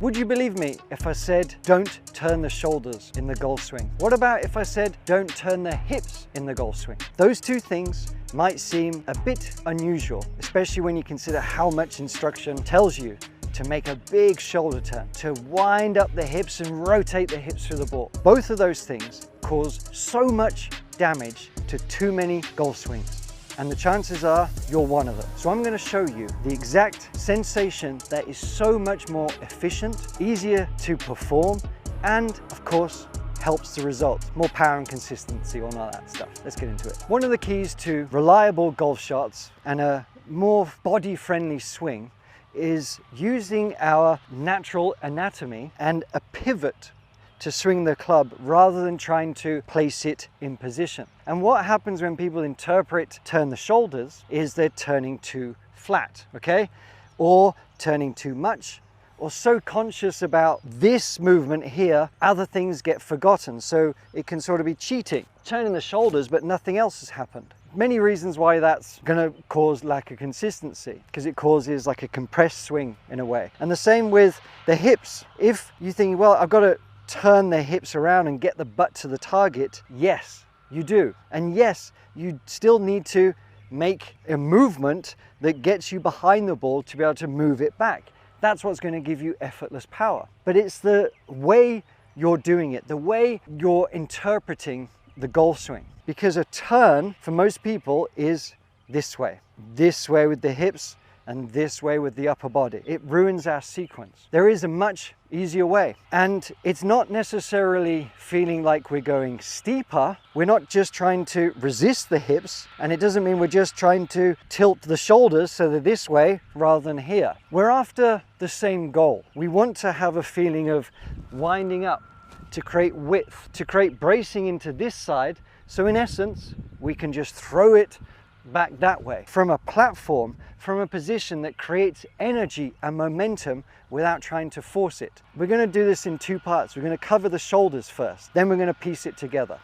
Would you believe me if I said don't turn the shoulders in the golf swing? What about if I said don't turn the hips in the golf swing? Those two things might seem a bit unusual, especially when you consider how much instruction tells you to make a big shoulder turn, to wind up the hips and rotate the hips through the ball. Both of those things cause so much damage to too many golf swings, and the chances are you're one of them. So I'm going to show you the exact sensation that is so much more efficient, easier to perform, and of course helps the result. More power and consistency and all that stuff. Let's get into it. One of the keys to reliable golf shots and a more body-friendly swing is using our natural anatomy and a pivot to swing the club rather than trying to place it in position. And what happens when people interpret turn the shoulders is they're turning too flat, okay? Or turning too much, or so conscious about this movement here, other things get forgotten. So it can sort of be cheating. Turning the shoulders, but nothing else has happened. Many reasons why that's going to cause lack of consistency, because it causes like a compressed swing in a way. And the same with the hips. If you think, well, I've got to turn the hips around and get the butt to the target, yes, you do. And yes, you still need to make a movement that gets you behind the ball to be able to move it back. That's what's going to give you effortless power. But it's the way you're doing it, the way you're interpreting the golf swing. Because a turn for most people is this way with the hips and this way with the upper body. It ruins our sequence. There is a much easier way, and it's not necessarily feeling like we're going steeper. We're not just trying to resist the hips, and it doesn't mean we're just trying to tilt the shoulders so they're this way rather than here. We're after the same goal. We want to have a feeling of winding up, to create width, to create bracing into this side. So in essence, we can just throw it back that way from a platform, from a position that creates energy and momentum without trying to force it. We're going to do this in two parts. We're going to cover the shoulders first, then we're going to piece it together.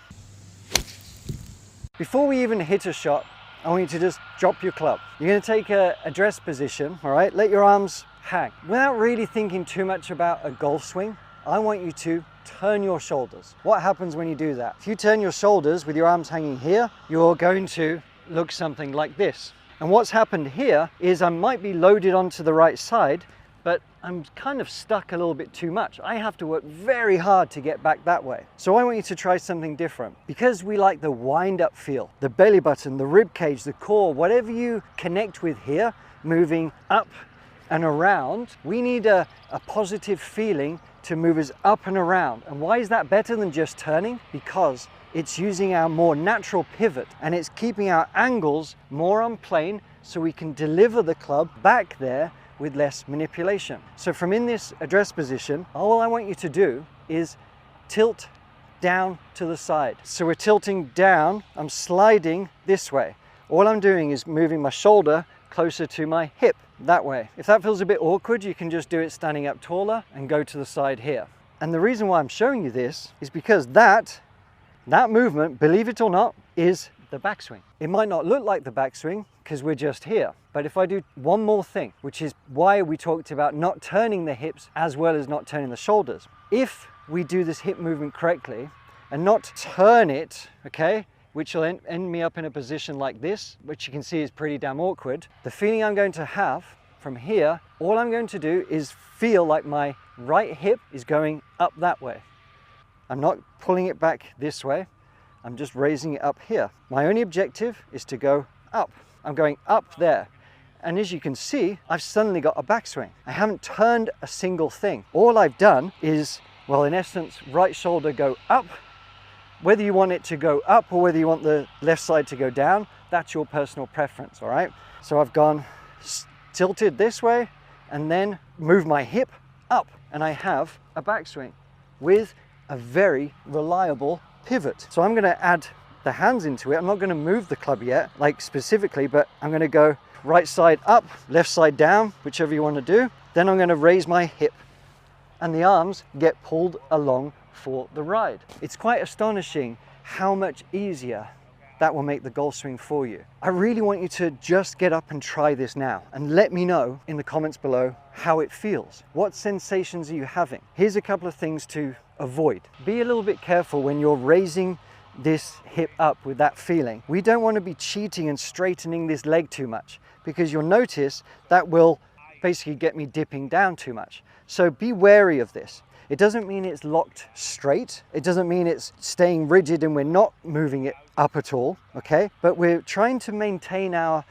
Before we even hit a shot, I want you to just drop your club. You're going to take a address position, all right? Let your arms hang. Without really thinking too much about a golf swing, I want you to turn your shoulders. What happens when you do that? If you turn your shoulders with your arms hanging here, you're going to look something like this. And what's happened here is I might be loaded onto the right side, but I'm kind of stuck a little bit too much. I have to work very hard to get back that way. So I want you to try something different. Because we like the wind up feel, the belly button, the rib cage, the core, whatever you connect with here, moving up and around, we need a positive feeling to move us up and around. And why is that better than just turning? Because it's using our more natural pivot, and it's keeping our angles more on plane so we can deliver the club back there with less manipulation. So from in this address position, all I want you to do is tilt down to the side. So we're tilting down, I'm sliding this way. All I'm doing is moving my shoulder closer to my hip that way. If that feels a bit awkward, you can just do it standing up taller and go to the side here. And the reason why I'm showing you this is because that movement, believe it or not, is the backswing. It might not look like the backswing because we're just here. But if I do one more thing, which is why we talked about not turning the hips as well as not turning the shoulders. If we do this hip movement correctly and not turn it, okay, which will end me up in a position like this, which you can see is pretty damn awkward. The feeling I'm going to have from here, all I'm going to do is feel like my right hip is going up that way. I'm not pulling it back this way. I'm just raising it up here. My only objective is to go up. I'm going up there. And as you can see, I've suddenly got a backswing. I haven't turned a single thing. All I've done is, well, in essence, right shoulder go up. Whether you want it to go up or whether you want the left side to go down, that's your personal preference, all right? So I've gone tilted this way and then move my hip up, and I have a backswing with a very reliable pivot. So I'm gonna add the hands into it. I'm not gonna move the club yet, like specifically, but I'm gonna go right side up, left side down, whichever you wanna do. Then I'm gonna raise my hip and the arms get pulled along for the ride. It's quite astonishing how much easier that will make the golf swing for you. I really want you to just get up and try this now and let me know in the comments below how it feels. What sensations are you having? Here's a couple of things to avoid. Be a little bit careful when you're raising this hip up with that feeling. We don't want to be cheating and straightening this leg too much, because you'll notice that will basically get me dipping down too much. So be wary of this. It doesn't mean it's locked straight. It doesn't mean it's staying rigid and we're not moving it up at all, okay? But we're trying to maintain our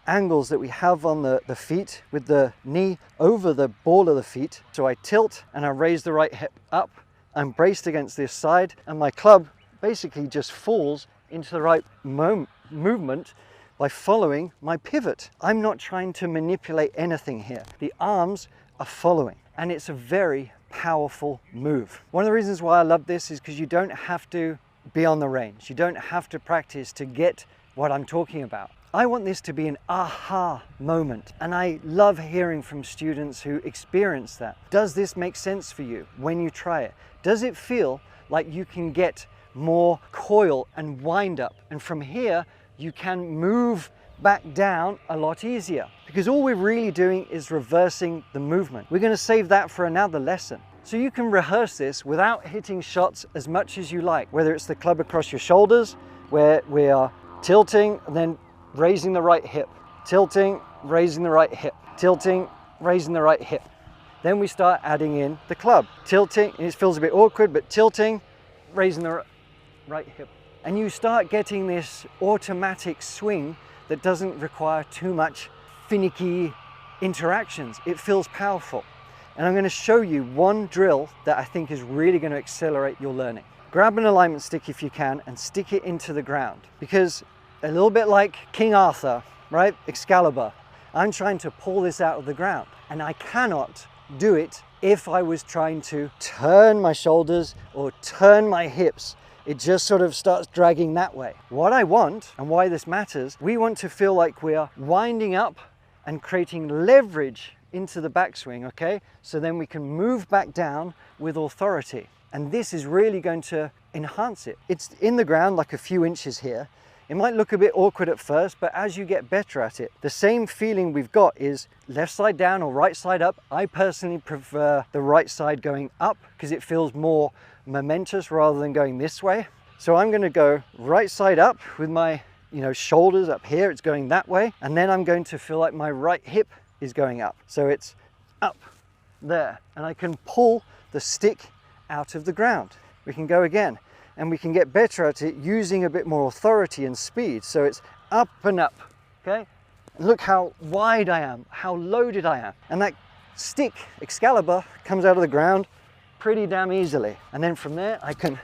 angles that we have on the feet with the knee over the ball of the feet. So I tilt and I raise the right hip up. I'm braced against this side and my club basically just falls into the right movement by following my pivot. I'm not trying to manipulate anything here. The arms are following, and it's a very powerful move. One of the reasons why I love this is because you don't have to be on the range. You don't have to practice to get what I'm talking about. I want this to be an aha moment, and I love hearing from students who experience that. Does this make sense for you when you try it? Does it feel like you can get more coil and wind up, and from here you can move back down a lot easier? Because all we're really doing is reversing the movement. We're going to save that for another lesson. So you can rehearse this without hitting shots as much as you like, whether it's the club across your shoulders, where we are tilting and then raising the right hip, tilting, raising the right hip, tilting, raising the right hip. Then we start adding in the club, tilting, and it feels a bit awkward, but tilting, raising the right hip. And you start getting this automatic swing that doesn't require too much finicky interactions. It feels powerful. And I'm going to show you one drill that I think is really going to accelerate your learning. Grab an alignment stick if you can and stick it into the ground, because a little bit like King Arthur, right? Excalibur. I'm trying to pull this out of the ground, and I cannot do it if I was trying to turn my shoulders or turn my hips. It just sort of starts dragging that way. What I want, and why this matters, we want to feel like we are winding up and creating leverage into the backswing, okay? So then we can move back down with authority. And this is really going to enhance it. It's in the ground like a few inches here. It might look a bit awkward at first, but as you get better at it, the same feeling we've got is left side down or right side up. I personally prefer the right side going up because it feels more momentous rather than going this way. So I'm going to go right side up with my shoulders up here. It's going that way, and then I'm going to feel like my right hip is going up. So it's up there, and I can pull the stick out of the ground. We can go again, and we can get better at it using a bit more authority and speed. So it's up and up, okay? Look how wide I am, how loaded I am. And that stick, Excalibur, comes out of the ground pretty damn easily. And then from there, I can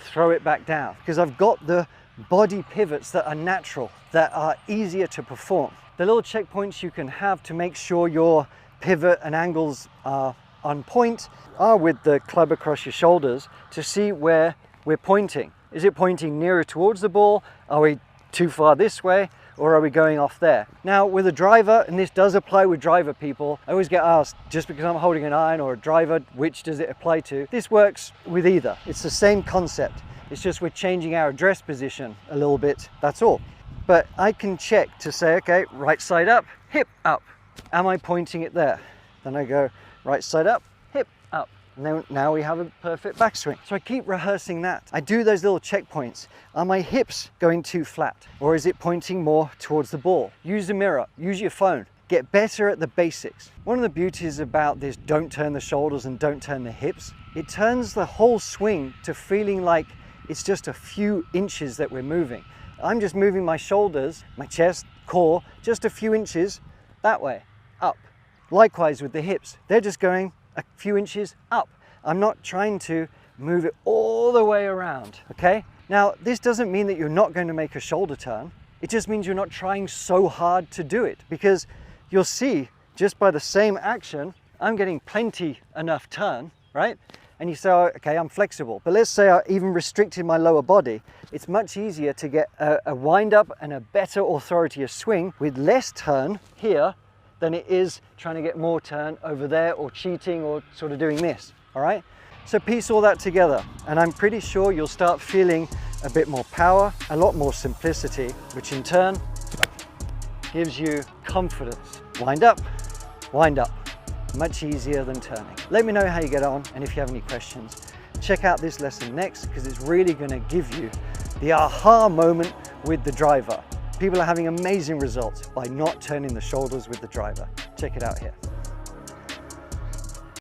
throw it back down because I've got the body pivots that are natural, that are easier to perform. The little checkpoints you can have to make sure your pivot and angles are on point are with the club across your shoulders to see where we're pointing. Is it pointing nearer towards the ball? Are we too far this way? Or are we going off there? Now with a driver, and this does apply with driver people, I always get asked, just because I'm holding an iron or a driver, which does it apply to? This works with either. It's the same concept. It's just we're changing our address position a little bit, that's all. But I can check to say, okay, right side up, hip up. Am I pointing it there? Then I go right side up, hip up. And then now we have a perfect backswing. So I keep rehearsing that. I do those little checkpoints. Are my hips going too flat? Or is it pointing more towards the ball? Use the mirror, use your phone. Get better at the basics. One of the beauties about this don't turn the shoulders and don't turn the hips, it turns the whole swing to feeling like it's just a few inches that we're moving. I'm just moving my shoulders, my chest, core, just a few inches that way, up. Likewise with the hips, they're just going a few inches up. I'm not trying to move it all the way around, okay? Now, this doesn't mean that you're not going to make a shoulder turn. It just means you're not trying so hard to do it, because you'll see just by the same action, I'm getting plenty enough turn, right? And you say, oh, okay, I'm flexible. But let's say I even restricted my lower body. It's much easier to get a wind up and a better authority of swing with less turn here than it is trying to get more turn over there or cheating or sort of doing this, all right? So piece all that together, and I'm pretty sure you'll start feeling a bit more power, a lot more simplicity, which in turn gives you confidence. Wind up, wind up. Much easier than turning. Let me know how you get on, and if you have any questions, check out this lesson next, because it's really going to give you the aha moment with the driver. People are having amazing results by not turning the shoulders with the driver. Check it out here.